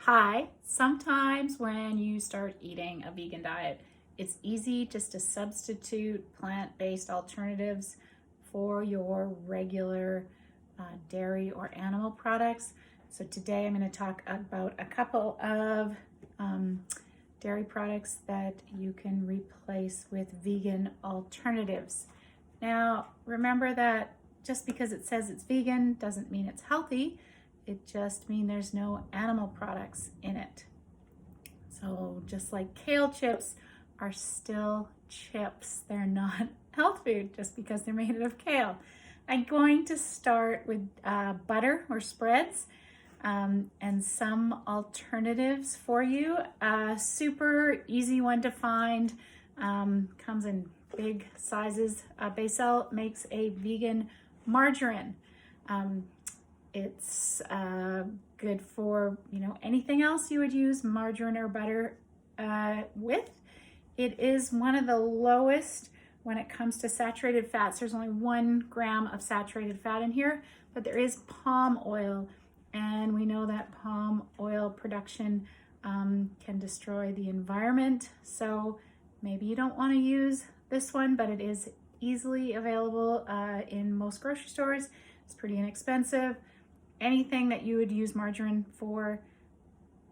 Hi, sometimes when you start eating a vegan diet, it's easy just to substitute plant-based alternatives for your regular dairy or animal products. So today I'm going to talk about a couple of dairy products that you can replace with vegan alternatives. Now, remember that just because it says it's vegan doesn't mean it's healthy. It just means there's no animal products in it. So just like kale chips are still chips, they're not health food just because they're made out of kale. I'm going to start with butter or spreads and some alternatives for you. Super easy one to find, comes in big sizes. Becel makes a vegan margarine. It's good for, anything else you would use margarine or butter with. It is one of the lowest when it comes to saturated fats. There's only 1 gram of saturated fat in here, but there is palm oil. And we know that palm oil production can destroy the environment. So maybe you don't want to use this one, but it is easily available in most grocery stores. It's pretty inexpensive. Anything that you would use margarine for,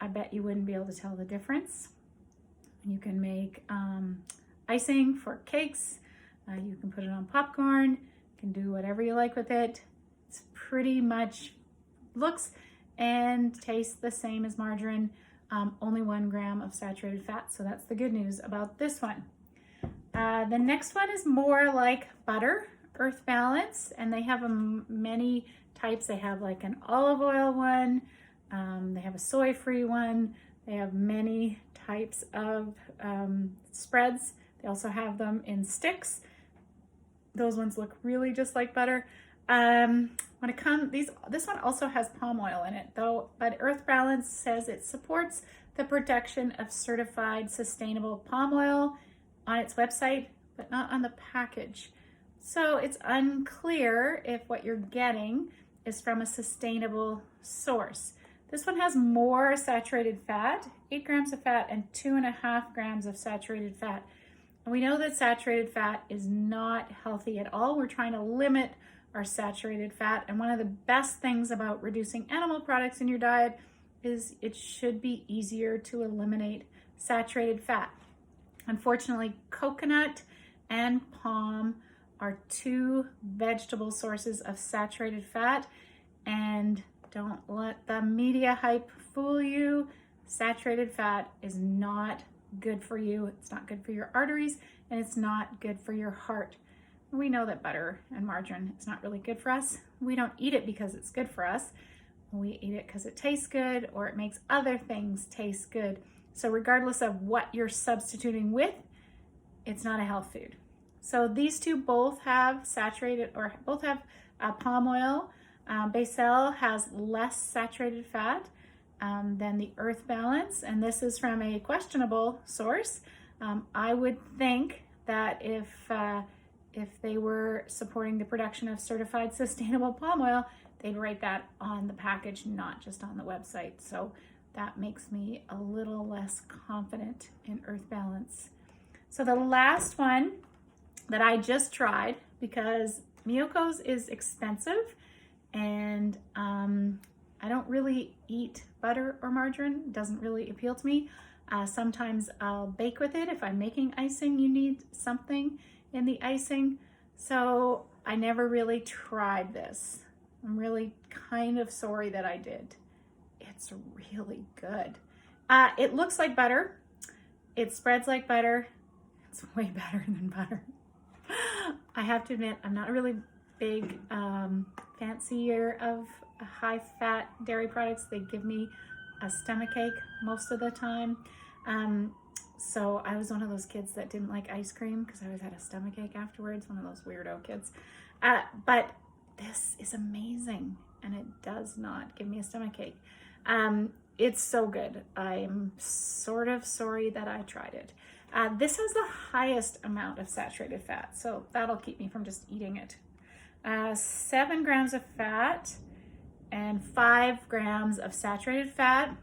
I bet you wouldn't be able to tell the difference. You can make icing for cakes. You can put it on popcorn. You can do whatever you like with it. It's pretty much looks and tastes the same as margarine. Only 1 gram of saturated fat. So that's the good news about this one. The next one is more like butter, Earth Balance, and they have many types. They have like an olive oil one, they have a soy-free one, they have many types of spreads. They also have them in sticks. Those ones look really just like butter. This one also has palm oil in it though, but Earth Balance says it supports the production of certified sustainable palm oil on its website, but not on the package. So it's unclear if what you're getting is from a sustainable source. This one has more saturated fat, 8 grams of fat and 2.5 grams of saturated fat. And we know that saturated fat is not healthy at all. We're trying to limit our saturated fat. And one of the best things about reducing animal products in your diet is it should be easier to eliminate saturated fat. Unfortunately, coconut and palm are 2 vegetable sources of saturated fat, and don't let the media hype fool you. Saturated fat is not good for you. It's not good for your arteries, and it's not good for your heart. We know that butter and margarine is not really good for us. We don't eat it because it's good for us. We eat it because it tastes good or it makes other things taste good. So regardless of what you're substituting with, it's not a health food. So these two both have palm oil. Becel has less saturated fat than the Earth Balance, and this is from a questionable source. I would think that if they were supporting the production of certified sustainable palm oil, they'd write that on the package, not just on the website. So that makes me a little less confident in Earth Balance. So the last one that I just tried, because Miyoko's is expensive and I don't really eat butter or margarine. It doesn't really appeal to me. Sometimes I'll bake with it. If I'm making icing, you need something in the icing. So I never really tried this. I'm really kind of sorry that I did. It's really good. It looks like butter. It spreads like butter. It's way better than butter. I have to admit, I'm not a really big fancier of high-fat dairy products. They give me a stomachache most of the time. So I was one of those kids that didn't like ice cream because I always had a stomachache afterwards, one of those weirdo kids. But this is amazing, and it does not give me a stomachache. It's so good. I'm sort of sorry that I tried it. This has the highest amount of saturated fat, so that'll keep me from just eating it. 7 grams of fat and 5 grams of saturated fat.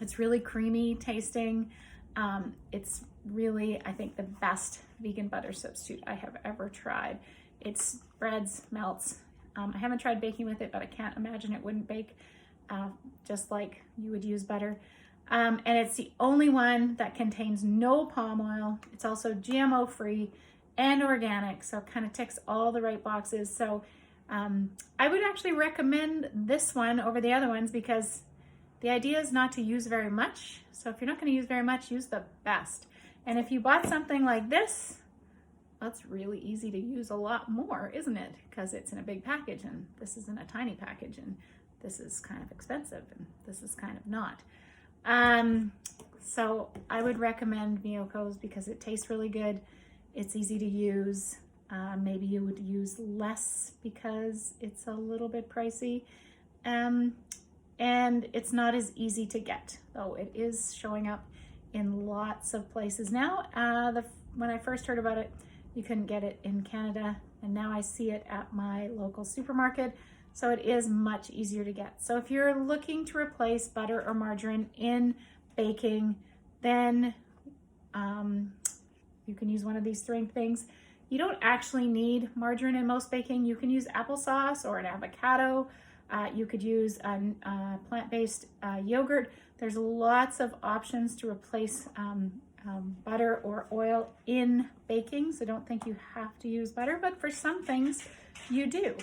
It's really creamy tasting. It's really, I think, the best vegan butter substitute I have ever tried. It spreads, melts. I haven't tried baking with it, but I can't imagine it wouldn't bake just like you would use butter. And it's the only one that contains no palm oil. It's also GMO free and organic, so it kind of ticks all the right boxes. So I would actually recommend this one over the other ones because the idea is not to use very much. So if you're not going to use very much, use the best. And if you bought something like this, that's really easy to use a lot more, isn't it? Because it's in a big package and this is in a tiny package, and this is kind of expensive and this is kind of not. So I would recommend Miyoko's because it tastes really good. It's easy to use. Maybe you would use less because it's a little bit pricey. And it's not as easy to get, though it is showing up in lots of places now. When I first heard about it, you couldn't get it in Canada, and now I see it at my local supermarket, so it is much easier to get. So if you're looking to replace butter or margarine in baking, then you can use one of these three things. You don't actually need margarine in most baking. You can use applesauce or an avocado. You could use a plant-based yogurt. There's lots of options to replace butter or oil in baking, so don't think you have to use butter, but for some things you do.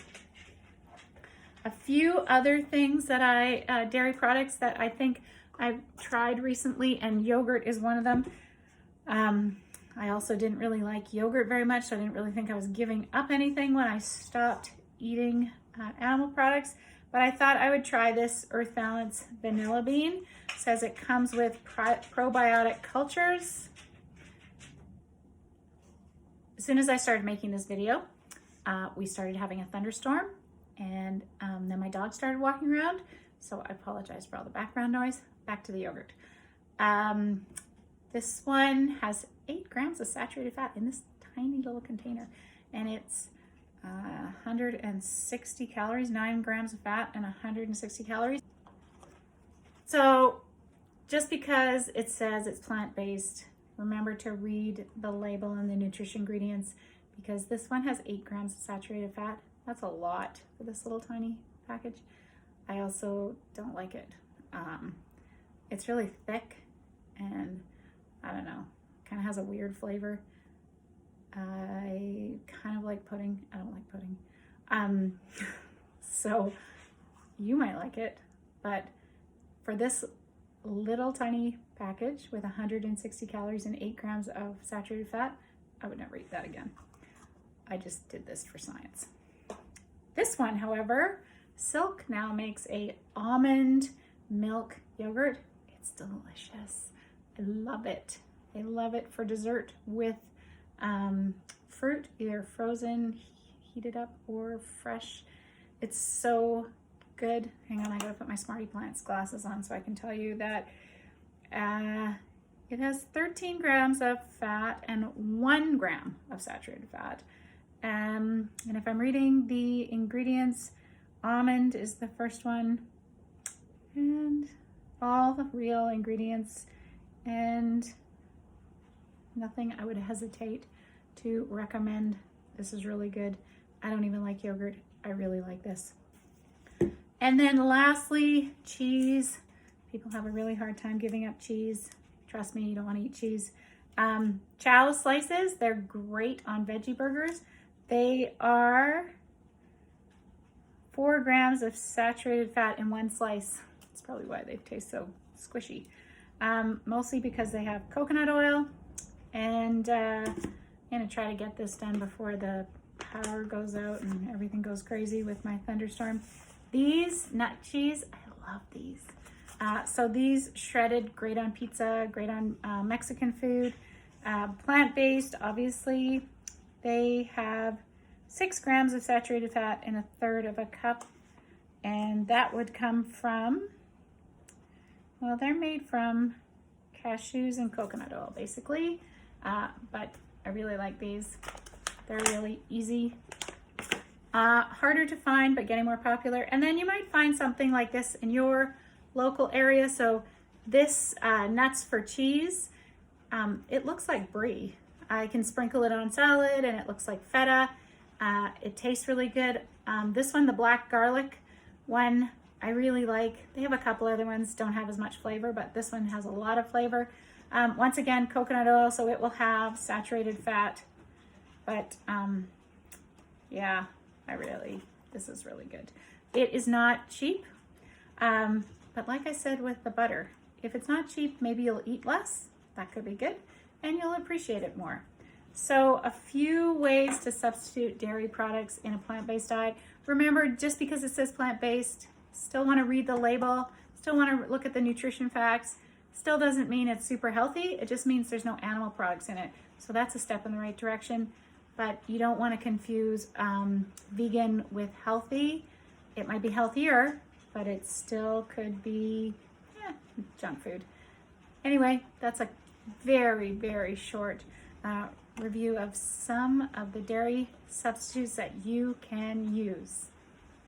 A few other things that dairy products that I think I've tried recently, and yogurt is one of them. I also didn't really like yogurt very much, so I didn't really think I was giving up anything when I stopped eating animal products. But I thought I would try this Earth Balance Vanilla Bean. It says it comes with probiotic cultures. As soon as I started making this video, we started having a thunderstorm, and then my dog started walking around. So I apologize for all the background noise. Back to the yogurt. This one has 8 grams of saturated fat in this tiny little container, and it's 160 calories, 9 grams of fat and 160 calories. So just because it says it's plant-based, remember to read the label and the nutrition ingredients, because this one has 8 grams of saturated fat. That's a lot for this little tiny package. I also don't like it. It's really thick and I don't know, kind of has a weird flavor. I kind of like pudding. I don't like pudding. So you might like it, but for this little tiny package with 160 calories and 8 grams of saturated fat, I would never eat that again. I just did this for science. This one, however, Silk now makes a almond milk yogurt. It's delicious. I love it. I love it for dessert with fruit, either frozen, heated up, or fresh. It's so good. Hang on, I gotta put my Smarty Plants glasses on so I can tell you that it has 13 grams of fat and 1 gram of saturated fat. And if I'm reading the ingredients, almond is the first one, and all the real ingredients, and nothing I would hesitate to recommend. This is really good. I don't even like yogurt. I really like this. And then lastly, cheese. People have a really hard time giving up cheese. Trust me, you don't want to eat cheese. Chow slices, they're great on veggie burgers. They are 4 grams of saturated fat in 1 slice. That's probably why they taste so squishy. Mostly because they have coconut oil, and I'm gonna try to get this done before the power goes out and everything goes crazy with my thunderstorm. These nut cheese, I love these. So these shredded, great on pizza, great on Mexican food. Plant-based, obviously. They have 6 grams of saturated fat in 1/3 of a cup, and that would come from, well, they're made from cashews and coconut oil, basically. But I really like these. They're really easy. Harder to find, but getting more popular. And then you might find something like this in your local area. So This nuts for cheese, it looks like brie. I can sprinkle it on salad and it looks like feta. It tastes really good. This one, the black garlic one, I really like. They have a couple other ones, don't have as much flavor, but this one has a lot of flavor. Once again, coconut oil, so it will have saturated fat. But yeah, this is really good. It is not cheap, but like I said with the butter, if it's not cheap, maybe you'll eat less. That could be good, and you'll appreciate it more. So a few ways to substitute dairy products in a plant-based diet. Remember, just because it says plant-based, still want to read the label, still want to look at the nutrition facts, still doesn't mean it's super healthy. It just means there's no animal products in it. So that's a step in the right direction, but you don't want to confuse vegan with healthy. It might be healthier, but it still could be junk food. Anyway, that's a very, very short review of some of the dairy substitutes that you can use.